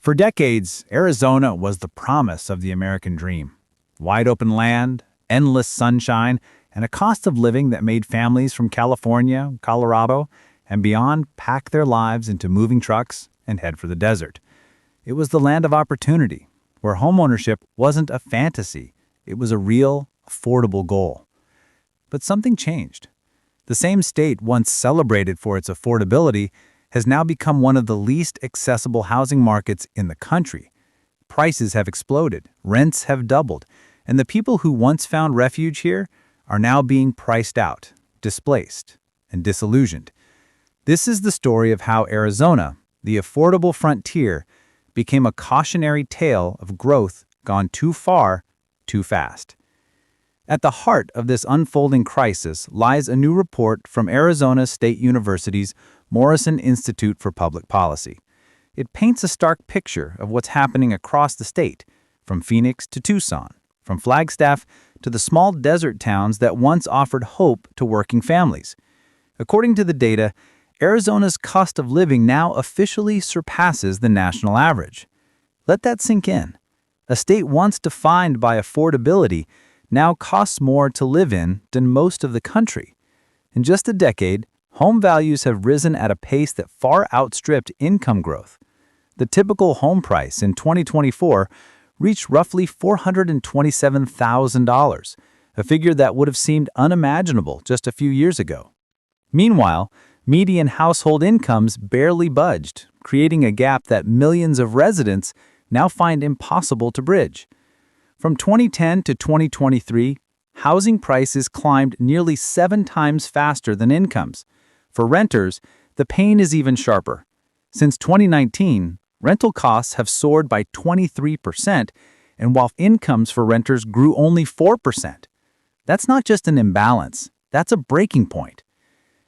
For decades, Arizona was the promise of the American dream. Wide open land, endless sunshine, and a cost of living that made families from California, Colorado, and beyond pack their lives into moving trucks and head for the desert. It was the land of opportunity, where homeownership wasn't a fantasy, it was a real, affordable goal. But something changed. The same state once celebrated for its affordability has now become one of the least accessible housing markets in the country. Prices have exploded, rents have doubled, and the people who once found refuge here are now being priced out, displaced, and disillusioned. This is the story of how Arizona, the affordable frontier, became a cautionary tale of growth gone too far, too fast. At the heart of this unfolding crisis lies a new report from Arizona State University's Morrison Institute for Public Policy. It paints a stark picture of what's happening across the state, from Phoenix to Tucson, from Flagstaff to the small desert towns that once offered hope to working families. According to the data, Arizona's cost of living now officially surpasses the national average. Let that sink in. A state once defined by affordability now costs more to live in than most of the country. In just a decade, home values have risen at a pace that far outstripped income growth. The typical home price in 2024 reached roughly $427,000, a figure that would have seemed unimaginable just a few years ago. Meanwhile, median household incomes barely budged, creating a gap that millions of residents now find impossible to bridge. From 2010 to 2023, housing prices climbed nearly 7 times faster than incomes. For renters, the pain is even sharper. Since 2019, rental costs have soared by 23%, and while incomes for renters grew only 4%. That's not just an imbalance, that's a breaking point.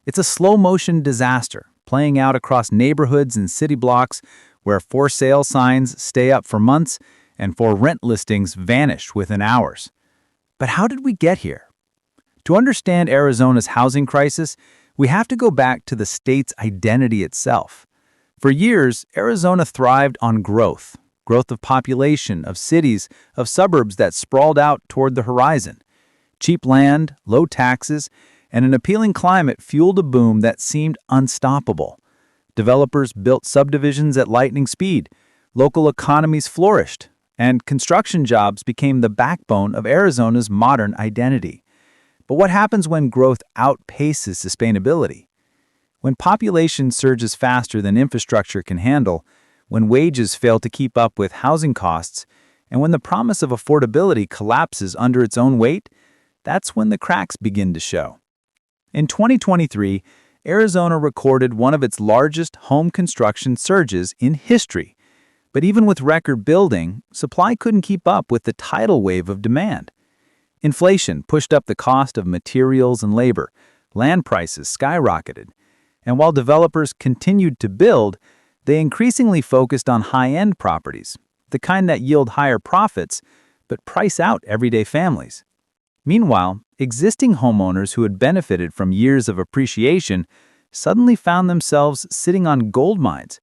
It's a slow-motion disaster, playing out across neighborhoods and city blocks where for sale signs stay up for months and for rent listings vanish within hours. But how did we get here? To understand Arizona's housing crisis, we have to go back to the state's identity itself. For years, Arizona thrived on growth of population, of cities, of suburbs that sprawled out toward the horizon. Cheap land, low taxes, and an appealing climate fueled a boom that seemed unstoppable. Developers built subdivisions at lightning speed, local economies flourished, and construction jobs became the backbone of Arizona's modern identity. But what happens when growth outpaces sustainability? When population surges faster than infrastructure can handle, when wages fail to keep up with housing costs, and when the promise of affordability collapses under its own weight, that's when the cracks begin to show. In 2023, Arizona recorded one of its largest home construction surges in history. But even with record building, supply couldn't keep up with the tidal wave of demand. Inflation pushed up the cost of materials and labor, land prices skyrocketed, and while developers continued to build, they increasingly focused on high-end properties, the kind that yield higher profits but price out everyday families. Meanwhile, existing homeowners who had benefited from years of appreciation suddenly found themselves sitting on gold mines.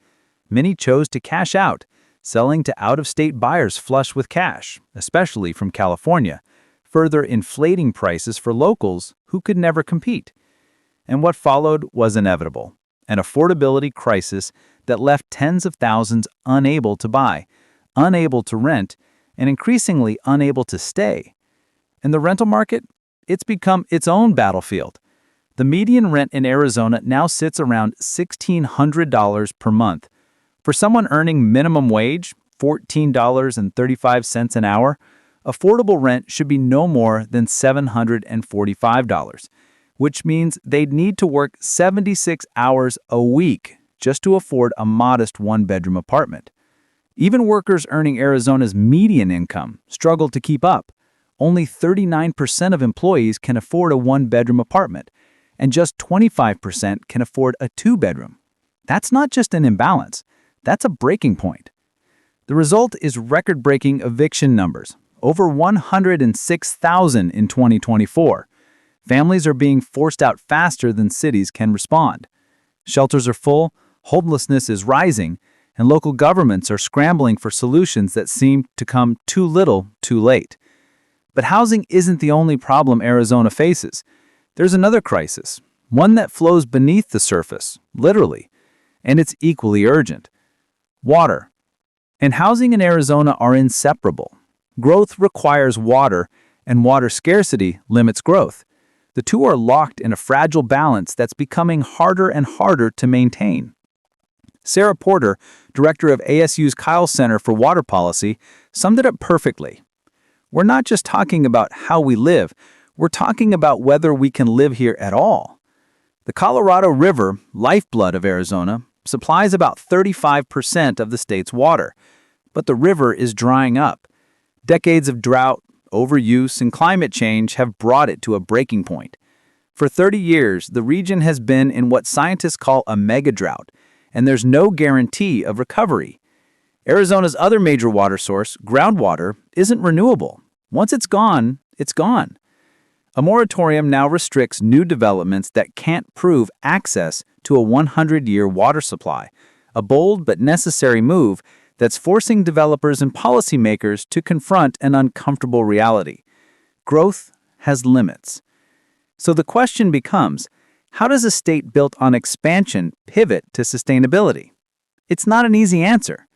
Many chose to cash out, selling to out-of-state buyers flush with cash, especially from California, further inflating prices for locals who could never compete. And what followed was inevitable, an affordability crisis that left tens of thousands unable to buy, unable to rent, and increasingly unable to stay. In the rental market, it's become its own battlefield. The median rent in Arizona now sits around $1,600 per month. For someone earning minimum wage, $14.35 an hour, affordable rent should be no more than $745, which means they'd need to work 76 hours a week just to afford a modest one-bedroom apartment. Even workers earning Arizona's median income struggle to keep up. Only 39% of employees can afford a one-bedroom apartment, and just 25% can afford a two-bedroom. That's not just an imbalance, that's a breaking point. The result is record-breaking eviction numbers, over 106,000 in 2024. Families are being forced out faster than cities can respond. Shelters are full, homelessness is rising, and local governments are scrambling for solutions that seem to come too little, too late. But housing isn't the only problem Arizona faces. There's another crisis, one that flows beneath the surface, literally, and it's equally urgent. Water. And housing in Arizona are inseparable. Growth requires water, and water scarcity limits growth. The two are locked in a fragile balance that's becoming harder and harder to maintain. Sarah Porter, director of ASU's Kyle Center for Water Policy, summed it up perfectly. We're not just talking about how we live, we're talking about whether we can live here at all. The Colorado River, lifeblood of Arizona, supplies about 35% of the state's water, but the river is drying up. Decades of drought, overuse, and climate change have brought it to a breaking point. For 30 years, the region has been in what scientists call a megadrought, and there's no guarantee of recovery. Arizona's other major water source, groundwater, isn't renewable. Once it's gone, it's gone. A moratorium now restricts new developments that can't prove access to a 100-year water supply, a bold but necessary move that's forcing developers and policymakers to confront an uncomfortable reality. Growth has limits. So the question becomes, how does a state built on expansion pivot to sustainability? It's not an easy answer,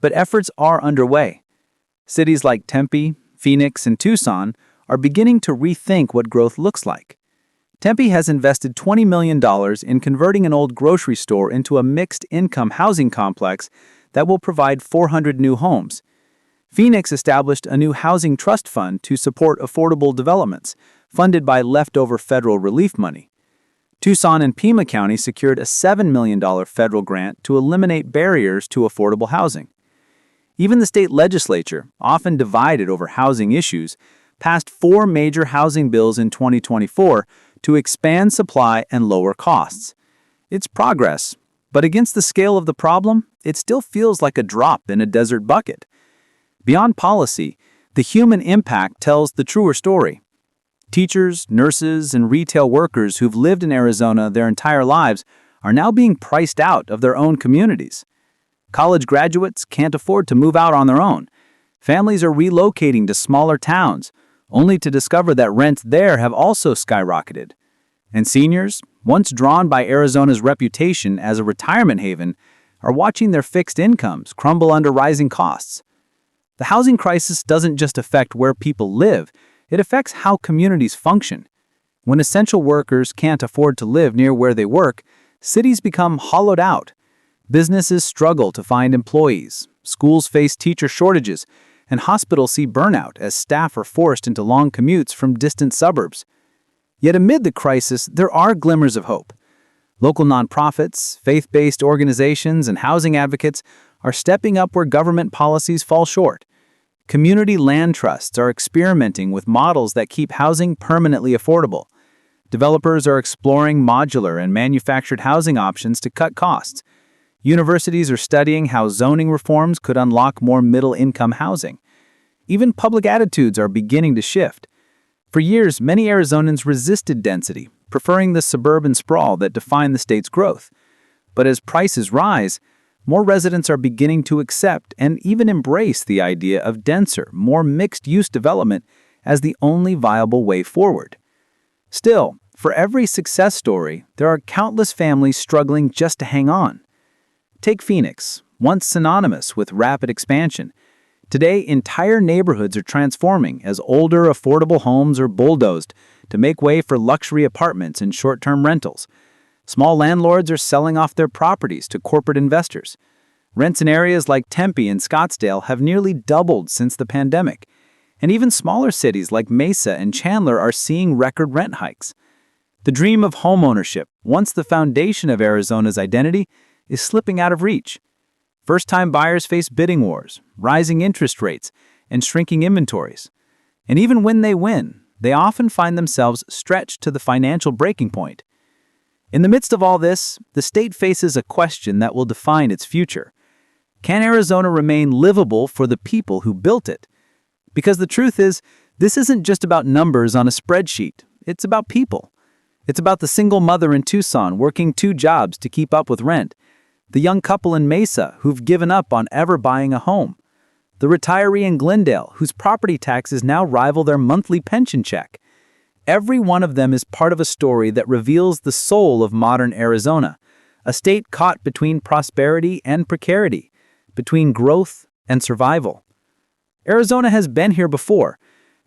but efforts are underway. Cities like Tempe, Phoenix, and Tucson are beginning to rethink what growth looks like. Tempe has invested $20 million in converting an old grocery store into a mixed-income housing complex that will provide 400 new homes. Phoenix established a new housing trust fund to support affordable developments, funded by leftover federal relief money. Tucson and Pima County secured a $7 million federal grant to eliminate barriers to affordable housing. Even the state legislature, often divided over housing issues, passed 4 major housing bills in 2024 to expand supply and lower costs. It's progress, but against the scale of the problem, it still feels like a drop in a desert bucket. Beyond policy, the human impact tells the truer story. Teachers, nurses, and retail workers who've lived in Arizona their entire lives are now being priced out of their own communities. College graduates can't afford to move out on their own. Families are relocating to smaller towns, only to discover that rents there have also skyrocketed. And seniors, once drawn by Arizona's reputation as a retirement haven, are watching their fixed incomes crumble under rising costs. The housing crisis doesn't just affect where people live, it affects how communities function. When essential workers can't afford to live near where they work, cities become hollowed out. Businesses struggle to find employees, schools face teacher shortages, and hospitals see burnout as staff are forced into long commutes from distant suburbs. Yet amid the crisis, there are glimmers of hope. Local nonprofits, faith-based organizations, and housing advocates are stepping up where government policies fall short. Community land trusts are experimenting with models that keep housing permanently affordable. Developers are exploring modular and manufactured housing options to cut costs. Universities are studying how zoning reforms could unlock more middle-income housing. Even public attitudes are beginning to shift. For years, many Arizonans resisted density, preferring the suburban sprawl that defined the state's growth. But as prices rise, more residents are beginning to accept and even embrace the idea of denser, more mixed-use development as the only viable way forward. Still, for every success story, there are countless families struggling just to hang on. Take Phoenix, once synonymous with rapid expansion. Today, entire neighborhoods are transforming as older, affordable homes are bulldozed to make way for luxury apartments and short-term rentals. Small landlords are selling off their properties to corporate investors. Rents in areas like Tempe and Scottsdale have nearly doubled since the pandemic. And even smaller cities like Mesa and Chandler are seeing record rent hikes. The dream of homeownership, once the foundation of Arizona's identity, is slipping out of reach. First-time buyers face bidding wars, rising interest rates, and shrinking inventories. And even when they win, they often find themselves stretched to the financial breaking point. In the midst of all this, the state faces a question that will define its future. Can Arizona remain livable for the people who built it? Because the truth is, this isn't just about numbers on a spreadsheet. It's about people. It's about the single mother in Tucson working 2 jobs to keep up with rent, the young couple in Mesa who've given up on ever buying a home, the retiree in Glendale whose property taxes now rival their monthly pension check. Every one of them is part of a story that reveals the soul of modern Arizona, a state caught between prosperity and precarity, between growth and survival. Arizona has been here before.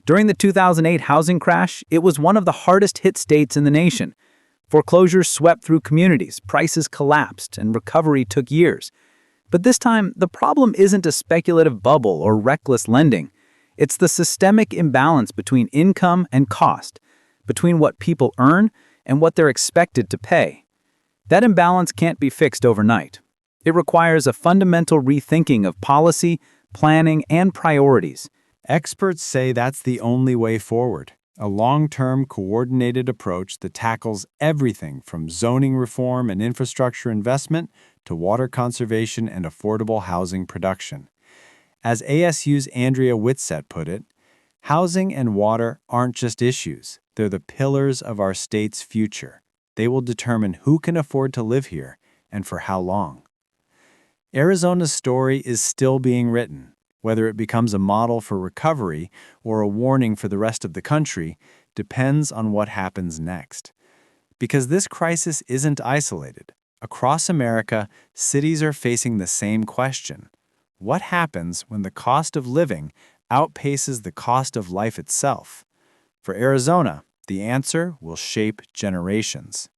During the 2008 housing crash, it was one of the hardest hit states in the nation. Foreclosures swept through communities, prices collapsed, and recovery took years. But this time, the problem isn't a speculative bubble or reckless lending. It's the systemic imbalance between income and cost, between what people earn and what they're expected to pay. That imbalance can't be fixed overnight. It requires a fundamental rethinking of policy, planning, and priorities. Experts say that's the only way forward, a long-term coordinated approach that tackles everything from zoning reform and infrastructure investment to water conservation and affordable housing production. As ASU's Andrea Whitsett put it, housing and water aren't just issues, they're the pillars of our state's future. They will determine who can afford to live here and for how long. Arizona's story is still being written. Whether it becomes a model for recovery or a warning for the rest of the country depends on what happens next. Because this crisis isn't isolated. Across America, cities are facing the same question. What happens when the cost of living outpaces the cost of life itself? For Arizona, the answer will shape generations.